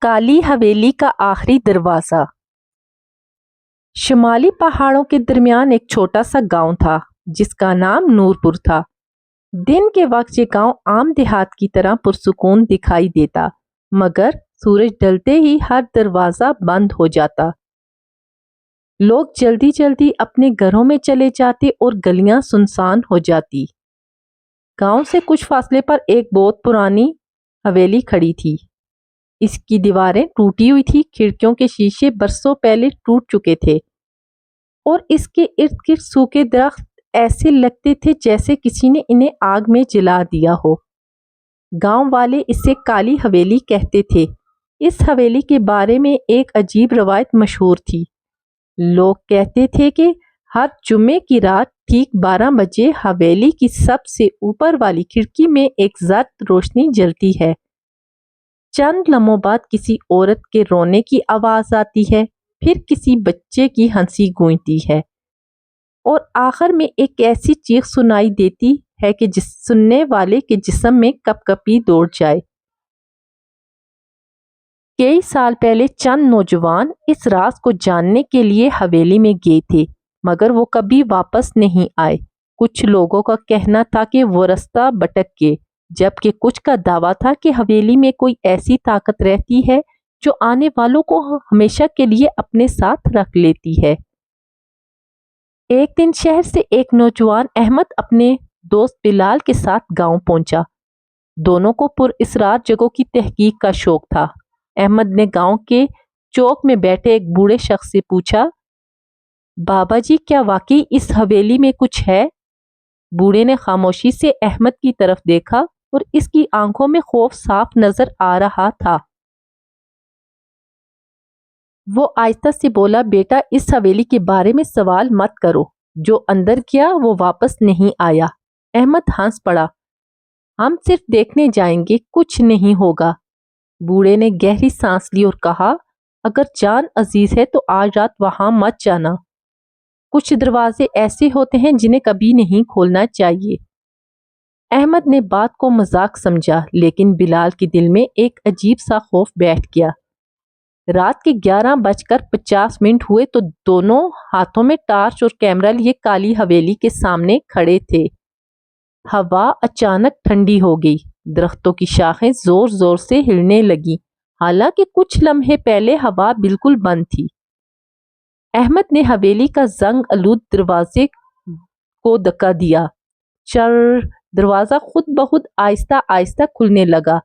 کالی حویلی کا آخری دروازہ۔ شمالی پہاڑوں کے درمیان ایک چھوٹا سا گاؤں تھا جس کا نام نورپور تھا۔ دن کے وقت یہ گاؤں عام دیہات کی طرح پرسکون دکھائی دیتا، مگر سورج ڈھلتے ہی ہر دروازہ بند ہو جاتا۔ لوگ جلدی جلدی اپنے گھروں میں چلے جاتے اور گلیاں سنسان ہو جاتی۔ گاؤں سے کچھ فاصلے پر ایک بہت پرانی حویلی کھڑی تھی۔ اس کی دیواریں ٹوٹی ہوئی تھی، کھڑکیوں کے شیشے برسوں پہلے ٹوٹ چکے تھے اور اس کے ارد گرد سوکھے درخت ایسے لگتے تھے جیسے کسی نے انہیں آگ میں جلا دیا ہو۔ گاؤں والے اسے کالی حویلی کہتے تھے۔ اس حویلی کے بارے میں ایک عجیب روایت مشہور تھی۔ لوگ کہتے تھے کہ ہر جمعے کی رات ٹھیک 12 بجے حویلی کی سب سے اوپر والی کھڑکی میں ایک زرد روشنی جلتی ہے۔ چند لمحوں بعد کسی عورت کے رونے کی آواز آتی ہے، پھر کسی بچے کی ہنسی گونجتی ہے اور آخر میں ایک ایسی چیخ سنائی دیتی ہے کہ سننے والے کے جسم میں کپ کپی دوڑ جائے۔ کئی سال پہلے چند نوجوان اس راز کو جاننے کے لیے حویلی میں گئے تھے، مگر وہ کبھی واپس نہیں آئے۔ کچھ لوگوں کا کہنا تھا کہ وہ رستہ بھٹک گئے، جبکہ کچھ کا دعویٰ تھا کہ حویلی میں کوئی ایسی طاقت رہتی ہے جو آنے والوں کو ہمیشہ کے لیے اپنے ساتھ رکھ لیتی ہے۔ ایک دن شہر سے ایک نوجوان احمد اپنے دوست بلال کے ساتھ گاؤں پہنچا۔ دونوں کو پراسرار جگہوں کی تحقیق کا شوق تھا۔ احمد نے گاؤں کے چوک میں بیٹھے ایک بوڑھے شخص سے پوچھا، بابا جی کیا واقعی اس حویلی میں کچھ ہے؟ بوڑھے نے خاموشی سے احمد کی طرف دیکھا اور اس کی آنکھوں میں خوف صاف نظر آ رہا تھا۔ وہ آہستہ سے بولا، بیٹا اس حویلی کے بارے میں سوال مت کرو، جو اندر گیا وہ واپس نہیں آیا۔ احمد ہنس پڑا، ہم صرف دیکھنے جائیں گے، کچھ نہیں ہوگا۔ بوڑھے نے گہری سانس لی اور کہا، اگر جان عزیز ہے تو آج رات وہاں مت جانا۔ کچھ دروازے ایسے ہوتے ہیں جنہیں کبھی نہیں کھولنا چاہیے۔ احمد نے بات کو مذاق سمجھا، لیکن بلال کے دل میں ایک عجیب سا خوف بیٹھ گیا۔ رات کے 11:50 ہوئے تو دونوں ہاتھوں میں ٹارچ اور کیمرہ لیے کالی حویلی کے سامنے کھڑے تھے۔ ہوا اچانک ٹھنڈی ہو گئی، درختوں کی شاخیں زور زور سے ہلنے لگی، حالانکہ کچھ لمحے پہلے ہوا بالکل بند تھی۔ احمد نے حویلی کا زنگ آلود دروازے کو دھکا دیا۔ چر دروازہ خود بخود آہستہ آہستہ کھلنے لگا۔